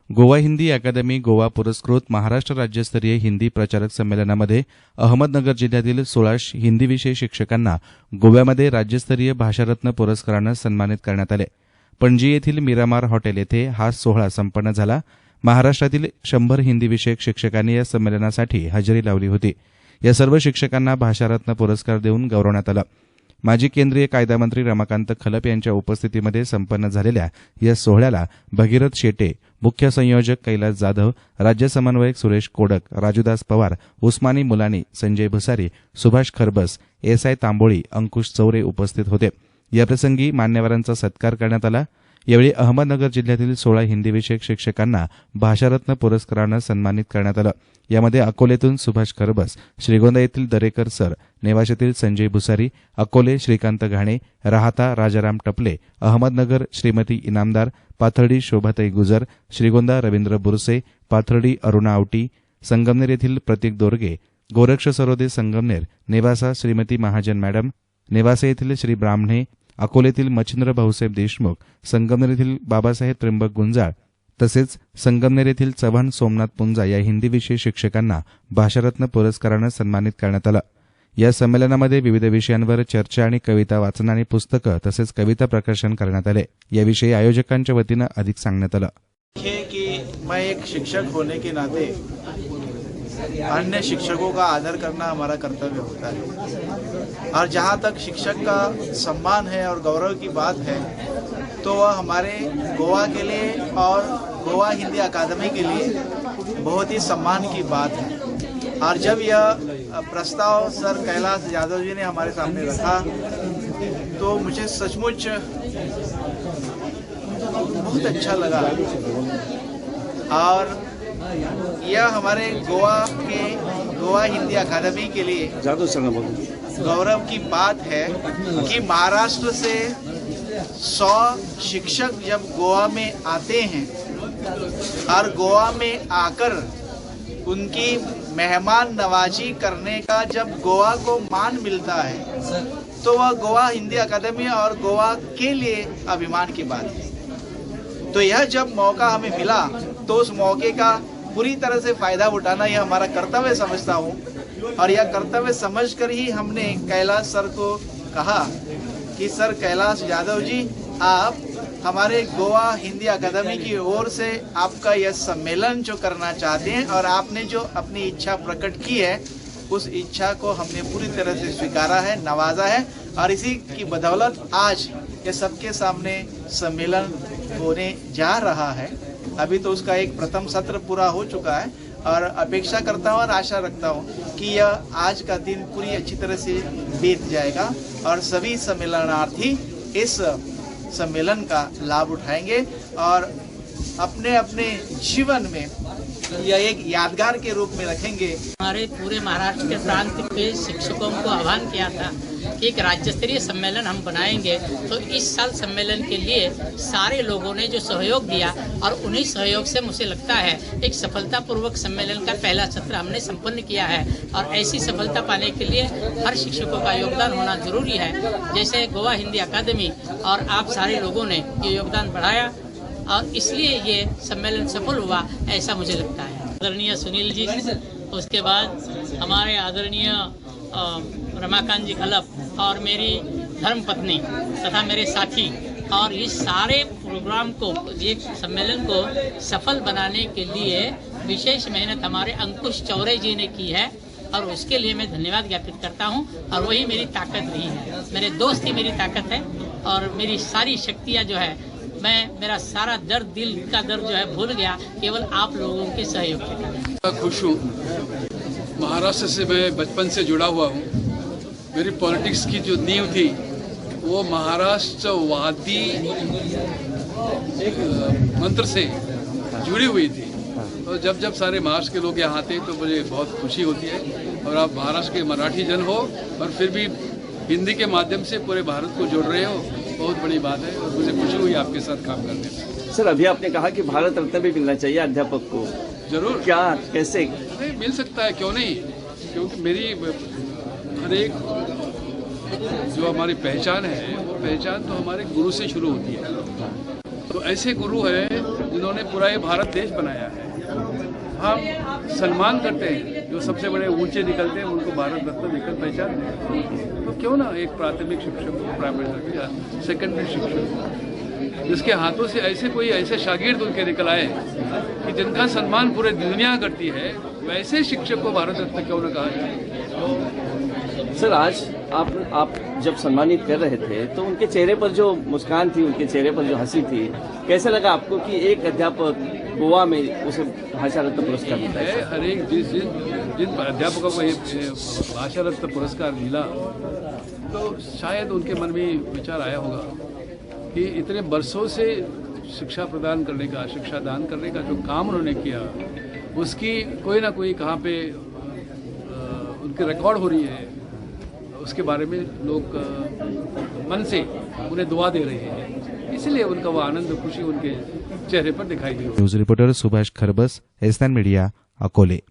गोवा हिंदी अकादमी गोवा पुरस्कृत महाराष्ट्र राज्यस्तरीय हिंदी प्रचारक संमेलनामध्ये अहमदनगर जिल्ह्यातील 16 हिंदी विषय शिक्षकांना गोव्यामध्ये राज्यस्तरीय भाषारत्न पुरस्कारानं सन्मानित करण्यात आले. पणजी येथील मिरामार हॉटेल येथे हा सोहळा संपन्न झाला. महाराष्ट्रातील 100 हिंदी विषयक शिक्षकांनी या संमेलनासाठी हजेरी लावली होती. या सर्व शिक्षकांना भाषारत्न पुरस्कार देऊन गौरवण्यात आलं. माजी केंद्रीय कायदा मंत्री रमाकांत खलप यांच्या उपस्थितीमध्ये संपन्न झालेल्या या सोहळ्याला भगीरथ शेटे, मुख्य संयोजक कैलास जाधव, राज्य समन्वयक सुरेश कोडक, राजूदास पवार, उस्मानी मुलानी, संजय भुसारी, सुभाष खरबस, एसआय तांबोळी, अंकुश चौरे उपस्थित होते. याप्रसंगी मान्यवरांचा सत्कार करण्यात आला. यावेळी अहमदनगर जिल्ह्यातील 16 हिंदी विषयक शिक्षकांना भाषारत्न पुरस्कारानं सन्मानित करण्यात आलं. यामध्ये अकोलेतून सुभाष खरबस, श्रीगोंदा येथील दरेकर सर, नेवाशातील संजय भुसारी, अकोले श्रीकांत घाणे, राहाता राजाराम टपले, अहमदनगर श्रीमती इनामदार, पाथर्डी शोभाताई गुजर, श्रीगोंदा रवींद्र बुरसे, पाथर्डी अरुणा आवटी, संगमनेर येथील प्रतीक दोरगे, गोरक्ष सरोदे संगमनेर, नेवासा श्रीमती महाजन मॅडम, नेवासा येथील श्री ब्राह्मणे, अकोलेतील मच्छिंद्र भाऊसाहेब देशमुख, संगमनेर येथील बाबासाहेब त्र्यंबक गुंजाळ तसेच संगमनेर येथील चव्हाण सोमनाथ पुंजा या हिंदी विषय शिक्षकांना भाषारत्न पुरस्कारानं सन्मानित करण्यात आलं. या संमेलनामध्ये विविध विषयांवर चर्चा आणि कविता वाचन आणि पुस्तकं तसेच कविता प्रकाशन करण्यात आले. याविषयी आयोजकांच्या वतीनं अधिक सांगण्यात आलं. मैं एक शिक्षक होने के नाते अन्य शिक्षकों का आदर करना हमारा कर्तव्य होता है और जहाँ तक शिक्षक का सम्मान है और गौरव की बात है तो वह हमारे गोवा के लिए और गोवा हिंदी अकादमी के लिए बहुत ही सम्मान की बात है. और जब यह प्रस्ताव सर कैलाश यादव जी ने हमारे सामने रखा तो मुझे सचमुच बहुत अच्छा लगा और यह हमारे गोवा हिंदी अकादमी के लिए गौरव की बात है कि महाराष्ट्र से 100 शिक्षक जब गोवा में आते हैं और गोवा में आकर उनकी मेहमान नवाजी करने का जब गोवा को मान मिलता है तो वह गोवा हिंदी अकादमी और गोवा के लिए अभिमान की बात है. तो यह जब मौका हमें मिला तो उस मौके का पूरी तरह से फायदा उठाना यह हमारा कर्तव्य समझता हूँ और यह कर्तव्य समझकर ही हमने कैलाश सर को कहा कि सर कैलाश यादव जी, आप हमारे गोवा हिंदी अकादमी की ओर से आपका यह सम्मेलन जो करना चाहते हैं और आपने जो अपनी इच्छा प्रकट की है उस इच्छा को हमने पूरी तरह से स्वीकारा है, नवाजा है और इसी की बदौलत आज ये सबके सामने सम्मेलन होने जा रहा है. अभी तो उसका एक प्रथम सत्र पूरा हो चुका है और अपेक्षा करता हूँ और आशा रखता हूँ कि यह आज का दिन पूरी अच्छी तरह से बीत जाएगा और सभी सम्मेलनार्थी इस सम्मेलन का लाभ उठाएंगे और अपने अपने जीवन में यह एक यादगार के रूप में रखेंगे. हमारे पूरे महाराष्ट्र के प्रांत के शिक्षकों को आह्वान किया था कि एक राज्य स्तरीय सम्मेलन हम बनाएंगे. तो इस साल सम्मेलन के लिए सारे लोगों ने जो सहयोग दिया और उन्हीं सहयोग से मुझे लगता है एक सफलतापूर्वक सम्मेलन का पहला सत्र हमने संपन्न किया है. और ऐसी सफलता पाने के लिए हर शिक्षकों का योगदान होना जरूरी है. जैसे गोवा हिंदी अकादमी और आप सारे लोगों ने ये योगदान बढ़ाया और इसलिए ये सम्मेलन सफल हुआ, ऐसा मुझे लगता है. आदरणीय सुनील जी, उसके बाद हमारे आदरणीय रमाकांत जी खलप और मेरी धर्मपत्नी तथा मेरे साथी और इस सारे प्रोग्राम को, ये सम्मेलन को सफल बनाने के लिए विशेष मेहनत हमारे अंकुश चौरे जी ने की है और उसके लिए मैं धन्यवाद ज्ञापित करता हूं. और वही मेरी ताकत रही है, मेरे दोस्त ही मेरी ताकत है और मेरी सारी शक्तियां जो है, मेरा सारा दर्द, दिल का दर्द जो है भूल गया केवल आप लोगों के सहयोग के कारण. खुश हूँ. महाराष्ट्र से मैं बचपन से जुड़ा हुआ हूँ. मेरी पॉलिटिक्स की जो नींव थी वो महाराष्ट्रवादी मंत्र से जुड़ी हुई थी. तो जब जब सारे महाराष्ट्र के लोग यहाँ आते तो मुझे बहुत खुशी होती है. और आप महाराष्ट्र के मराठी जन हो और फिर भी हिंदी के माध्यम से पूरे भारत को जोड़ रहे हो, बहुत बड़ी बात है और मुझे खुशी हुई आपके साथ काम करने में. सर, अभी आपने कहा कि भारत रत्न भी मिलना चाहिए अध्यापक को. जरूर. क्या, कैसे? नहीं, मिल सकता है, क्यों नहीं. क्योंकि मेरी हर एक जो हमारी पहचान है वो पहचान तो हमारे गुरु से शुरू होती है. तो ऐसे गुरु हैं जिन्होंने पूरा ये भारत देश बनाया है। हम सम्मान करते हैं, जो सबसे बड़े ऊंचे निकलते हैं उनको भारत रत्न देकर पहचानते हैं। तो क्यों ना एक प्राथमिक शिक्षक को, प्राइमरी या सेकेंडरी शिक्षक को, जिसके हाथों से ऐसे शागिर्द उनके निकल आए कि जिनका सम्मान पूरे दुनिया करती है, वैसे शिक्षक को भारत रत्न क्यों न कहा जाए। सर, आज आप जब सम्मानित कर रहे थे तो उनके चेहरे पर जो मुस्कान थी, उनके चेहरे पर जो हंसी थी, कैसा लगा आपको कि एक अध्यापक गोवा में उसे भाषा रत्न पुरस्कार मिलता है? हर एक जिन अध्यापकों को ये भाषा रत्न पुरस्कार मिला, तो शायद उनके मन में विचार आया होगा कि इतने बरसों से शिक्षा प्रदान करने का, शिक्षा दान करने का जो काम उन्होंने किया, उसकी कोई ना कोई कहाँ पे उनकी रिकॉर्ड हो रही है, उसके बारे में लोग मन से उन्हें दुआ दे रहे हैं। इसलिए उनका वो आनंद, खुशी उनके चेहरे पर दिखाई दी। News reporter Subhash Kharbas, SN media, Akole.